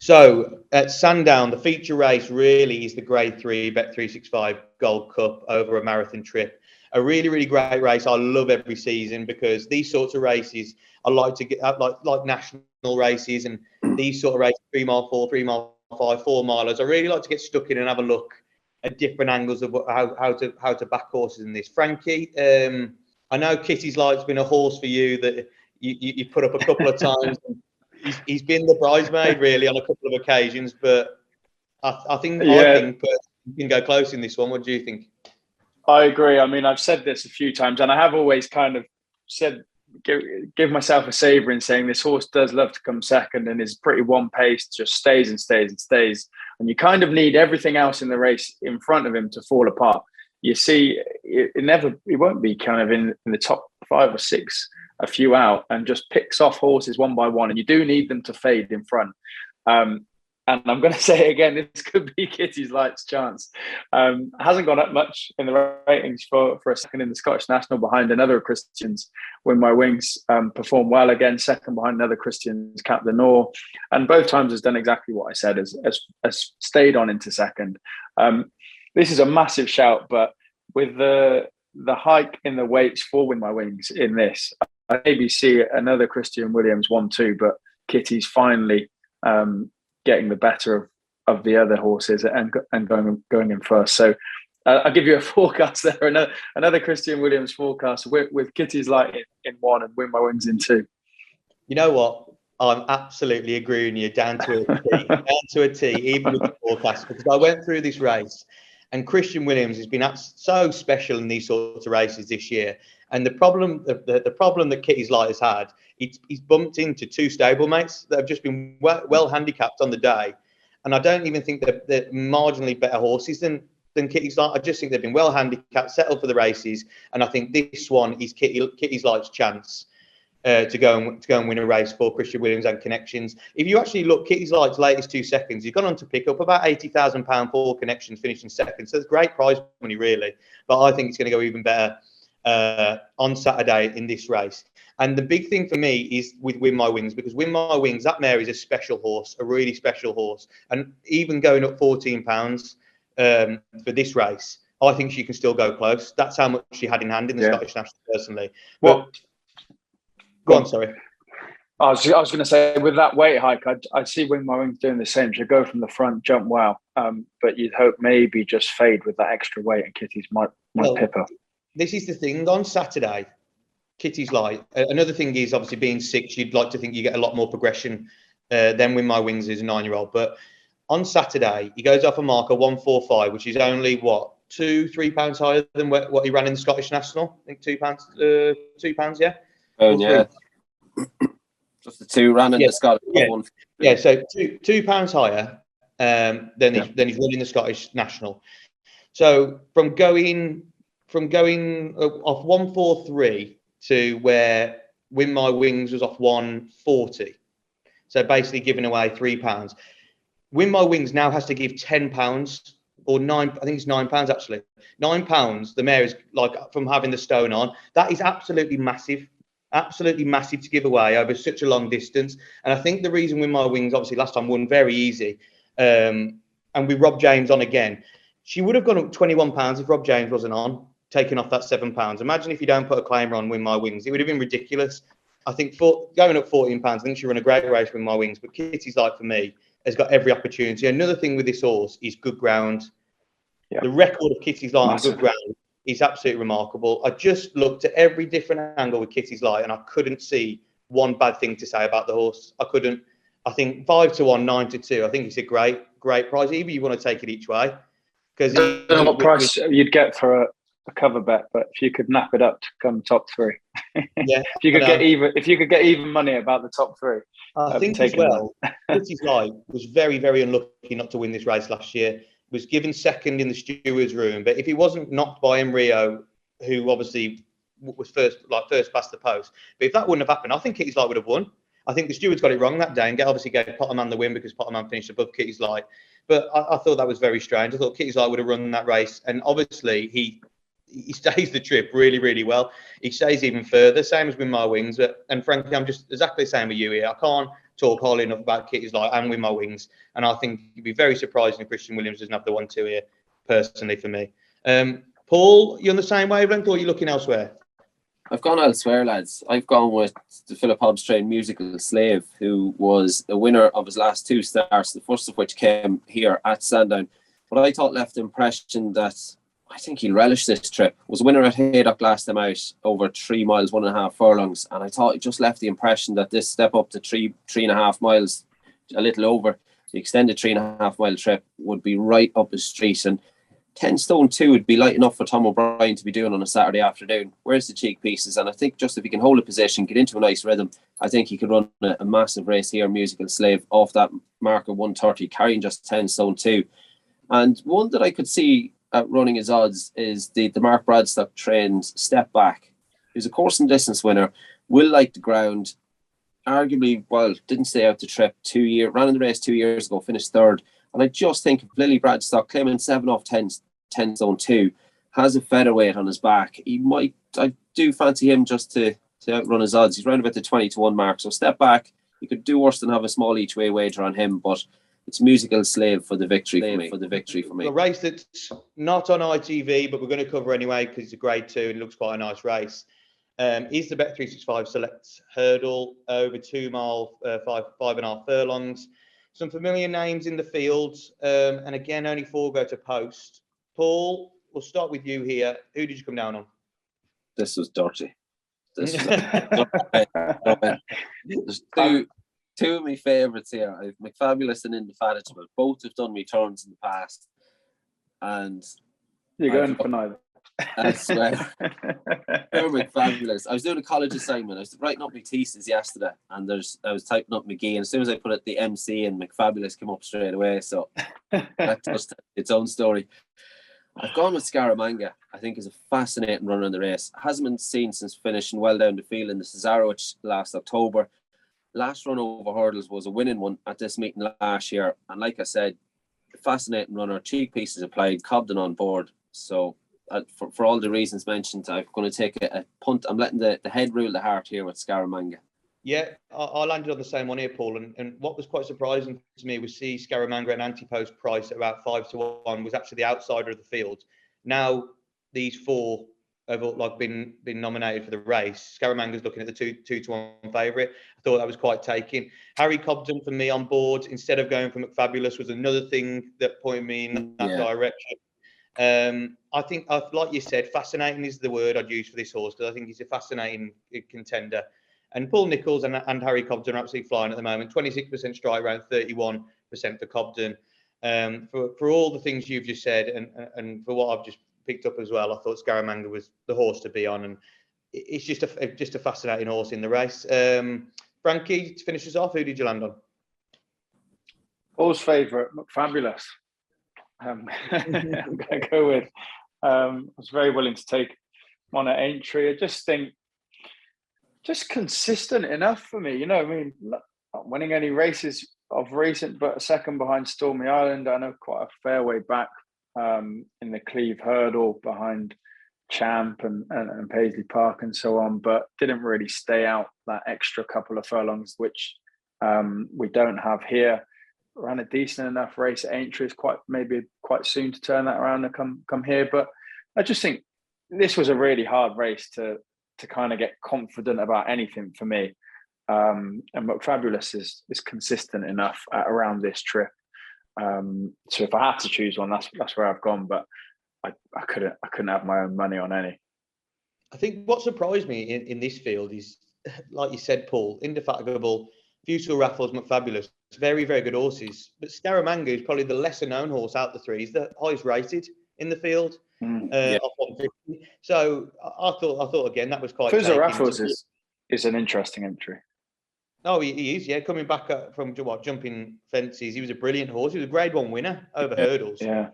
So at Sandown, the feature race really is the Grade 3 Bet365 Gold Cup over a marathon trip. A really, really great race. I love every season because these sorts of races I like to get like national races, and these sort of races, 3 mile 4, 3 mile 5, 4 milers. I really like to get stuck in and have a look at different angles of how to back horses in this. Frankie, I know Kitty's Light's been a horse for you that you put up a couple of times. He's been the bridesmaid really on a couple of occasions, but I think you can go close in this one. What do you think? I agree. I mean, I've said this a few times, and I have always kind of said, give myself a saver in saying this horse does love to come second and is pretty one pace, just stays and stays and stays. And you kind of need everything else in the race in front of him to fall apart. You see, it won't be kind of in the top 5 or 6, a few out, and just picks off horses one by one. And you do need them to fade in front. And I'm going to say it again, this could be Kitty's Light's chance. Hasn't gone up much in the ratings for a second in the Scottish National behind another Christian's Win My Wings. Performed well again, second behind another Christian's Cap de Nord. And both times has done exactly what I said, has stayed on into second. This is a massive shout, but with the hike in the weights for Win My Wings in this, I maybe see another Christian Williams 1-2, but Kitty's finally getting the better of the other horses and going in first. So I'll give you a forecast there, another Christian Williams forecast with Kitty's Light in 1 and Win My Wings in 2. You know what? I'm absolutely agreeing with you down to a T, even with the forecast, because I went through this race and Christian Williams has been so special in these sorts of races this year. And the problem that Kitty's Light has had, he's bumped into 2 stablemates that have just been well handicapped on the day. And I don't even think they're marginally better horses than Kitty's Light. I just think they've been well handicapped, settled for the races. And I think this one is Kitty's Light's chance to go and win a race for Christian Williams and Connections. If you actually look, Kitty's Light's latest 2 seconds, he's gone on to pick up about £80,000 for Connections, finishing second. So it's great prize money, really. But I think it's going to go even better on Saturday in this race. And the big thing for me is with Win My Wings, because Win My Wings, that mare is a special horse, a really special horse. And even going up £14 for this race, I think she can still go close. That's how much she had in hand in the Scottish National, personally. But, go on, sorry. I was going to say, with that weight hike, I'd see Win My Wings doing the same. She'd go from the front, jump well, but you'd hope maybe just fade with that extra weight, and Kitty's might pip her. This is the thing. On Saturday, Kitty's Light. Another thing is, obviously, being 6, you'd like to think you get a lot more progression than Win My Wings as a 9-year-old. But on Saturday, he goes off a marker 145, which is only, £2-3 higher than what he ran in the Scottish National? I think £2, yeah? Oh, yeah. Just the 2 ran in the Scottish one. Yeah, so £2 higher than he's running the Scottish National. So from going off 143 to where Win My Wings was off 140, so basically giving away £3. Win My Wings now has to give £10 or £9. I think it's £9 actually. £9. The mare is like from having the stone on. That is absolutely massive. Absolutely massive to give away over such a long distance. And I think the reason Win My Wings, obviously last time won very easy, and with Rob James on again, she would have gone up £21 if Rob James wasn't on, taking off that £7. Imagine if you don't put a claimer on Win My Wings. It would have been ridiculous. I think going up £14, I think she run a great race Win My Wings, but Kitty's Light, for me, has got every opportunity. Another thing with this horse is good ground. Yeah. The record of Kitty's Light on good ground is absolutely remarkable. I just looked at every different angle with Kitty's Light, and I couldn't see one bad thing to say about the horse. I couldn't. I think 5-1, 9-2. I think it's a great price. Either you want to take it each way, because I don't know what price you'd get for a cover bet, but if you could nap it up to come top 3, yeah. if you could get even money about the top 3, I think as well. Kitty's Light was very, very unlucky not to win this race last year. Was given second in the stewards' room, but if he wasn't knocked by Emrio, who obviously was first past the post, but if that wouldn't have happened, I think Kitty's Light would have won. I think the stewards got it wrong that day and obviously gave Potterman the win because Potterman finished above Kitty's Light. But I thought that was very strange. I thought Kitty's Light would have run that race, and obviously he stays the trip really, really well. He stays even further, same as Win My Wings. And frankly, I'm just exactly the same with you here. I can't talk highly enough about Kitty's Light and Win My Wings, and I think you'd be very surprised if Christian Williams doesn't have the 1-2 here, personally, for me. Paul, you on the same wavelength, or are you looking elsewhere? I've gone elsewhere, lads. I've gone with the Philip Hobbs trained Musical Slave, who was a winner of his last 2 starts, the first of which came here at Sandown. But I thought left the impression that I think he'll relish this trip. Was a winner at Haydock last time out over 3 miles, 1.5 furlongs. And I thought it just left the impression that this step up to 3.5 miles, a little over the extended 3.5 mile trip, would be right up his street. And 10 stone 2 would be light enough for Tom O'Brien to be doing on a Saturday afternoon. Where's the cheek pieces? And I think just if he can hold a position, get into a nice rhythm, I think he could run a massive race here, Musical Slave, off that marker 130, carrying just 10 stone 2. And one that I could see running his odds is the Mark Bradstock trained Step Back, who's a course and distance winner, will like the ground, arguably, didn't stay out the trip ran in the race 2 years ago, finished 3rd. And I just think if Lily Bradstock claiming 7 off 10 stone 2 has a featherweight on his back, I do fancy him just to outrun his odds. He's round about the 20-1 mark. So Step Back, you could do worse than have a small each way wager on him, but it's Musical Slave for the victory for me. A race that's not on ITV, but we're going to cover anyway because it's a grade 2 and it looks quite a nice race. Is the Bet365 Select Hurdle over 2 mile, 5.5 furlongs. Some familiar names in the field, and again, only 4 go to post. Paul, we'll start with you here. Who did you come down on? This was dirty. There's two of my favourites here. I've McFabulous and Indefatigable. Both have done me turns in the past. And you're going for neither. I swear. McFabulous. I was doing a college assignment. I was writing up my thesis yesterday, and I was typing up McGee, and as soon as I put it the MC, and McFabulous came up straight away. So that's just its own story. I've gone with Scaramanga. I think is a fascinating runner in the race. Hasn't been seen since finishing well down the field in the Cesarewitch last October. Last run over hurdles was a winning one at this meeting last year. And like I said, fascinating runner, cheek pieces applied, Cobden on board. So for all the reasons mentioned, I'm going to take a punt. I'm letting the head rule the heart here with Scaramanga. Yeah, I landed on the same one here, Paul. And what was quite surprising to me was see Scaramanga and Antipost price at about 5-1 was actually the outsider of the field. Now these four have been nominated for the race. Scaramanga's looking at the 2-1 favourite. I thought that was quite taking. Harry Cobden for me on board instead of going for McFabulous was another thing that pointed me in that direction. I think, like you said, fascinating is the word I'd use for this horse because I think he's a fascinating contender. And Paul Nicholls and Harry Cobden are absolutely flying at the moment. 26% strike around 31% for Cobden. For all the things you've just said and for what I've just picked up as well, I thought Scaramanga was the horse to be on, and it's just a fascinating horse in the race. Frankie, to finish us off, who did you land on? Paul's favourite, McFabulous. I'm going to go with. I was very willing to take him on at entry. I just think, just consistent enough for me. You know, I mean, not winning any races of recent, but a second behind Stormy Island. I know quite a fair way back in the Cleve Hurdle behind Champ and Paisley Park and so on, but didn't really stay out that extra couple of furlongs, which we don't have here. Ran a decent enough race at Aintree. It's quite soon to turn that around and come here. But I just think this was a really hard race to kind of get confident about anything for me. And McFabulous is consistent enough at around this trip. So if I had to choose one, that's where I've gone. But I couldn't have my own money on any. I think what surprised me in this field is, like you said, Paul, Indefatigable, Fusil Raffles, McFabulous, very, very good horses. But Scaramanga is probably the lesser known horse out the three. He's the highest rated in the field. Off 150. So I thought again that was quite. Fusil Raffles is an interesting entry. Oh, he is, yeah. Coming back from jumping fences, he was a brilliant horse. He was a Grade 1 winner over hurdles. Yeah.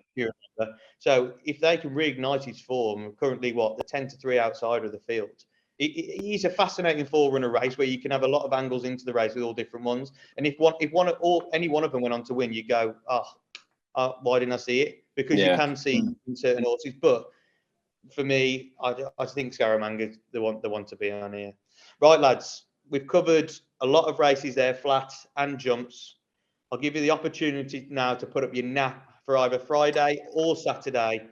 So if they can reignite his form, currently the 10-3 outsider of the field. He's a fascinating forerunner race where you can have a lot of angles into the race with all different ones. And if any one of them went on to win, you go, why didn't I see it? Because you can see in certain horses. But for me, I think Scaramanga's the one to be on here. Right, lads, we've covered a lot of races there, flat and jumps. I'll give you the opportunity now to put up your nap for either Friday or Saturday.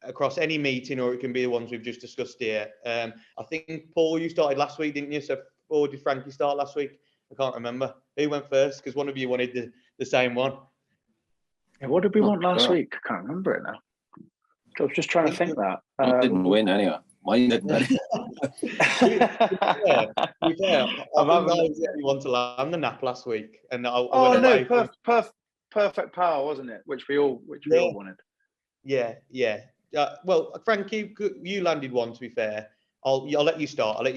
Across any meeting, or it can be the ones we've just discussed here. I think, Paul, you started last week, didn't you? Or did Frankie start last week? I can't remember. Who went first? Because one of you wanted the same one. Yeah, what did we want last week? I can't remember it now. I was just trying to think that. I didn't win anyway. Mine didn't. Yeah. I was the only one to land the nap last week. And Perfect Power, wasn't it? Which we all wanted. Yeah. Well, Frankie, you landed one. To be fair, I'll let you start.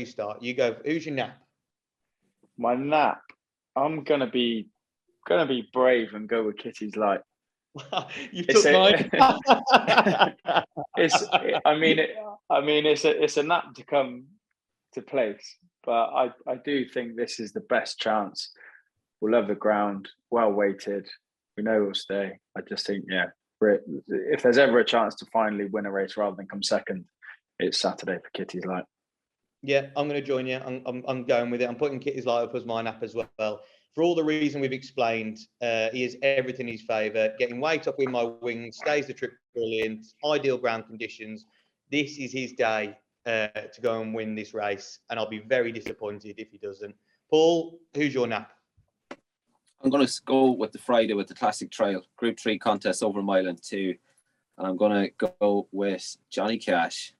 You go. Who's your nap? My nap. I'm gonna be brave and go with Kitty's Light. You took mine. It's a nap to come to place, but I do think this is the best chance. We'll love the ground, well weighted. We know we'll stay. I just think, if there's ever a chance to finally win a race rather than come second, it's Saturday for Kitty's Light. Yeah, I'm going to join you. I'm going with it. I'm putting Kitty's Light up as my nap as well. For all the reason we've explained, he is everything in his favour. Getting weight up in my wings, stays the trip brilliant, ideal ground conditions. This is his day to go and win this race, and I'll be very disappointed if he doesn't. Paul, who's your nap? I'm going to go with the Friday with the Classic Trial, Group 3 contest over Mile and 2. And I'm going to go with Johnny Cash.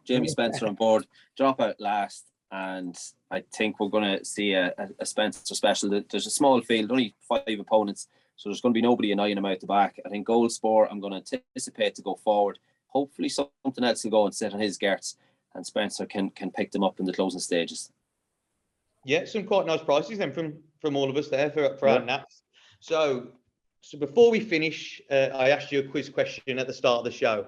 Jamie Spencer on board, drop out last. And I think we're going to see a Spencer special. There's a small field, only 5 opponents. So there's going to be nobody annoying him out the back. I think Gold Spore, I'm going to anticipate to go forward. Hopefully something else will go and sit on his gerts. And Spencer can pick them up in the closing stages. Yeah, some quite nice prices then from all of us there for our naps. So before we finish, I asked you a quiz question at the start of the show.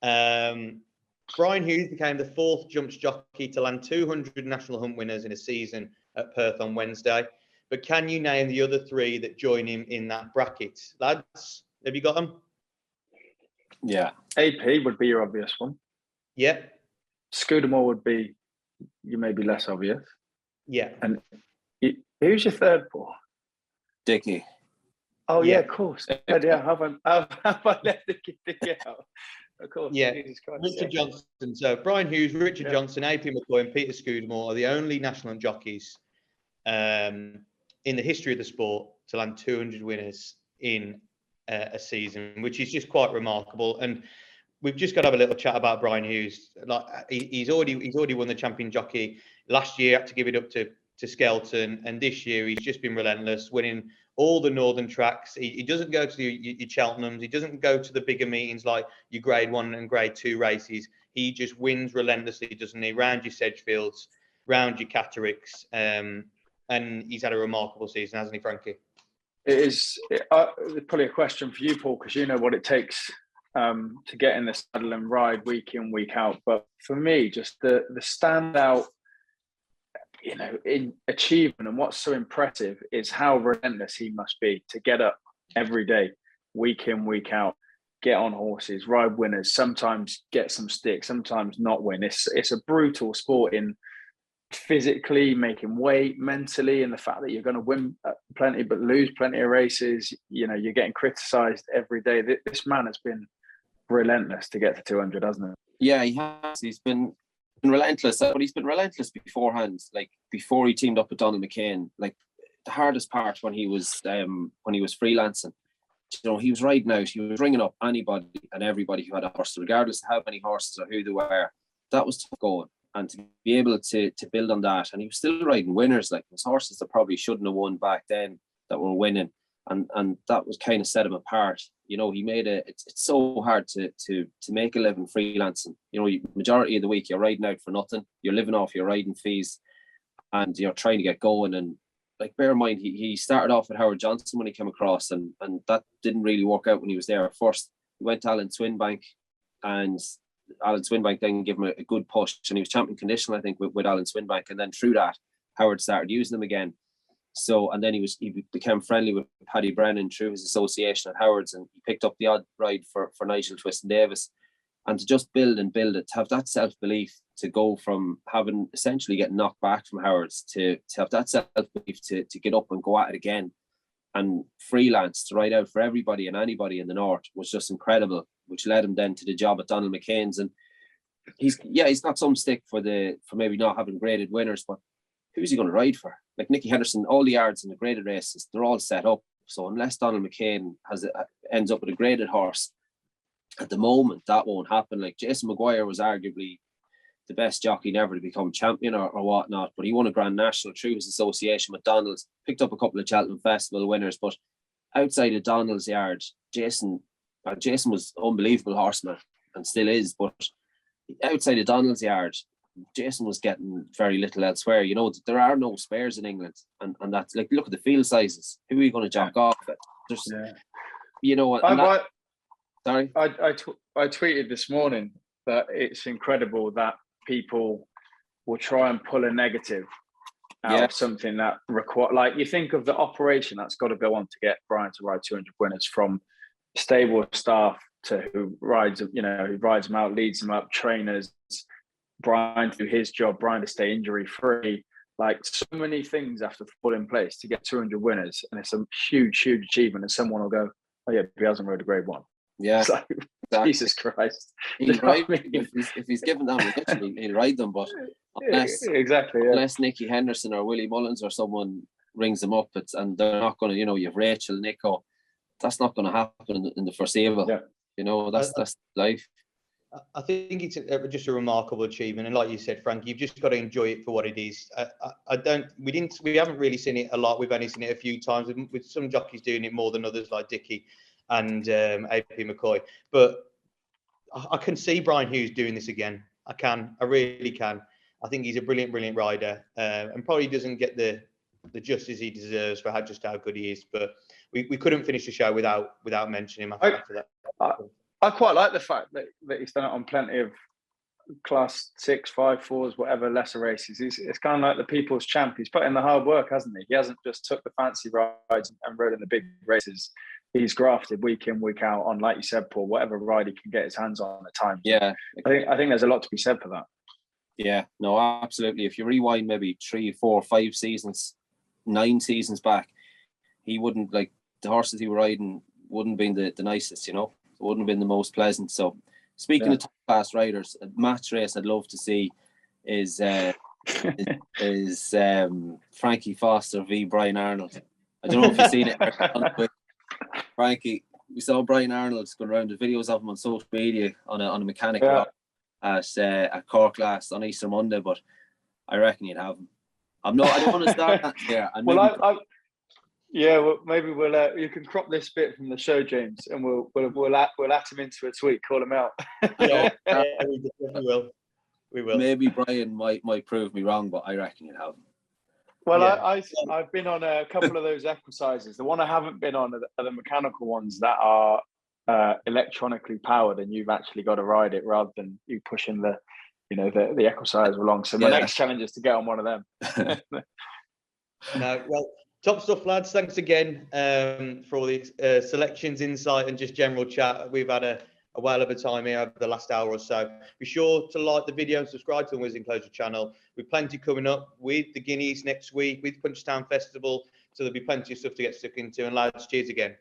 Brian Hughes became the 4th jumps jockey to land 200 National Hunt winners in a season at Perth on Wednesday. But can you name the other 3 that join him in that bracket? Lads, have you got them? Yeah. AP would be your obvious one. Yeah. Scudamore would be you maybe less obvious. Yeah. And who's your third, Paul? Dicky. Oh yeah, of course. Yeah, have I left Dicky out? Of course. Yeah. Jesus Christ, Richard Johnson. So Brian Hughes, Richard Johnson, AP McCoy, and Peter Scudamore are the only national jockeys in the history of the sport to land 200 winners in a season, which is just quite remarkable. And we've just got to have a little chat about Brian Hughes. Like he's already won the champion jockey last year. Had to give it up to Skelton, and this year he's just been relentless, winning all the northern tracks. He doesn't go to your Cheltenhams. He doesn't go to the bigger meetings like your Grade 1 and Grade 2 races. He just wins relentlessly, doesn't he? Round your Sedgefields, round your Cattericks, and he's had a remarkable season, hasn't he, Frankie? It is probably a question for you, Paul, because you know what it takes to get in the saddle and ride week in, week out. But for me, just the standout, in achievement, and what's so impressive is how relentless he must be to get up every day, week in, week out, get on horses, ride winners, sometimes get some stick, sometimes not win. It's a brutal sport in physically, making weight, mentally, and the fact that you're going to win plenty but lose plenty of races. You're getting criticised every day. This man has been relentless to get to 200, hasn't he? Yeah, he has. He's been relentless, but he's been relentless beforehand. Like before he teamed up with Donald McCain, like the hardest part when he was freelancing, he was riding out. He was ringing up anybody and everybody who had a horse, regardless of how many horses or who they were. That was tough going, and to be able to build on that, and he was still riding winners. Like his horses that probably shouldn't have won back then that were winning, and that was kind of set him apart. He made it's so hard to make a living freelancing. Majority of the week you're riding out for nothing. You're living off your riding fees, and you're trying to get going. And like, bear in mind, he started off with Howard Johnson when he came across, and that didn't really work out when he was there at first. He went to Alan Swinbank, and Alan Swinbank then gave him a good push, and he was champion condition, I think, with Alan Swinbank. And then through that, Howard started using him again. So, and then he became friendly with Paddy Brennan through his association at Howard's, and he picked up the odd ride for Nigel Twiston-Davis. And to just build it, to have that self-belief, to go from having essentially getting knocked back from Howard's to have that self-belief to get up and go at it again and freelance to ride out for everybody and anybody in the North was just incredible, which led him then to the job at Donald McCain's. And he's got some stick for maybe not having graded winners, but who's he going to ride for? Like Nicky Henderson, all the yards in the graded races, they're all set up. So unless Donald McCain ends up with a graded horse, at the moment, that won't happen. Like Jason Maguire was arguably the best jockey never to become champion or whatnot, but he won a Grand National through his association with Donald's, picked up a couple of Cheltenham Festival winners. But outside of Donald's yard, Jason was unbelievable horseman and still is. But outside of Donald's yard, Jason was getting very little elsewhere. There are no spares in England, and that's like, look at the field sizes. Who are you going to jock off at? Sorry, I tweeted this morning that it's incredible that people will try and pull a negative out of something that require. Like, you think of the operation that's got to go on to get Brian to ride 200 winners, from stable staff to who rides them out, leads them up, trainers. Brian to do his job, Brian to stay injury free. Like, so many things have to fall in place to get 200 winners, and it's a huge achievement. And someone will go, "Oh yeah, he hasn't rode a Grade 1." Yeah, it's like, exactly. Jesus Christ. If he's given them, he'll ride them. But unless Nicky Henderson or Willie Mullins or someone rings them up, and they're not going to, you have Rachel, Nico, that's not going to happen in the foreseeable. Yeah. That's life. I think it's just a remarkable achievement, and like you said, Frank, you've just got to enjoy it for what it is. We haven't really seen it a lot. We've only seen it a few times with some jockeys doing it more than others, like Dicky and AP McCoy. But I can see Brian Hughes doing this again. I really can. I think he's a brilliant rider, and probably doesn't get the justice he deserves for how good he is. But we couldn't finish the show without mentioning him after that. I quite like the fact that he's done it on plenty of class 6, 5, 4s, whatever lesser races. It's kind of like the people's champ. He's put in the hard work, hasn't he? He hasn't just took the fancy rides and rode in the big races. he's grafted week in, week out on, like you said, Paul, whatever ride he can get his hands on at times. Yeah, I think there's a lot to be said for that. Yeah, no, absolutely. If you rewind maybe 3, 4, 5 seasons, 9 seasons back, he wouldn't, like, the horses he was riding wouldn't have been the nicest, you know. It wouldn't have been the most pleasant. So speaking of top class riders, a match race I'd love to see is Frankie Foster v Brian Arnold. I don't know if you've seen it. Frankie, we saw Brian Arnold going around the videos of him on social media on a mechanic at Cork last on Easter Monday, but I reckon you'd have him. I don't want to start that there. Maybe we'll you can crop this bit from the show, James, and we'll at him into a tweet, call him out. We will. Maybe Brian might prove me wrong, but I reckon you'd have him. Well, yeah. I've been on a couple of those exercises. The one I haven't been on are the mechanical ones that are electronically powered, and you've actually got to ride it rather than you pushing the exercise along. So my next challenge is to get on one of them. No, well, top stuff, lads. Thanks again for all the selections, insight, and just general chat. We've had a whale of a time here over the last hour or so. Be sure to like the video and subscribe to the Whizzing Closure channel. We've plenty coming up with the Guineas next week, with Punchestown Festival. So there'll be plenty of stuff to get stuck into. And lads, cheers again.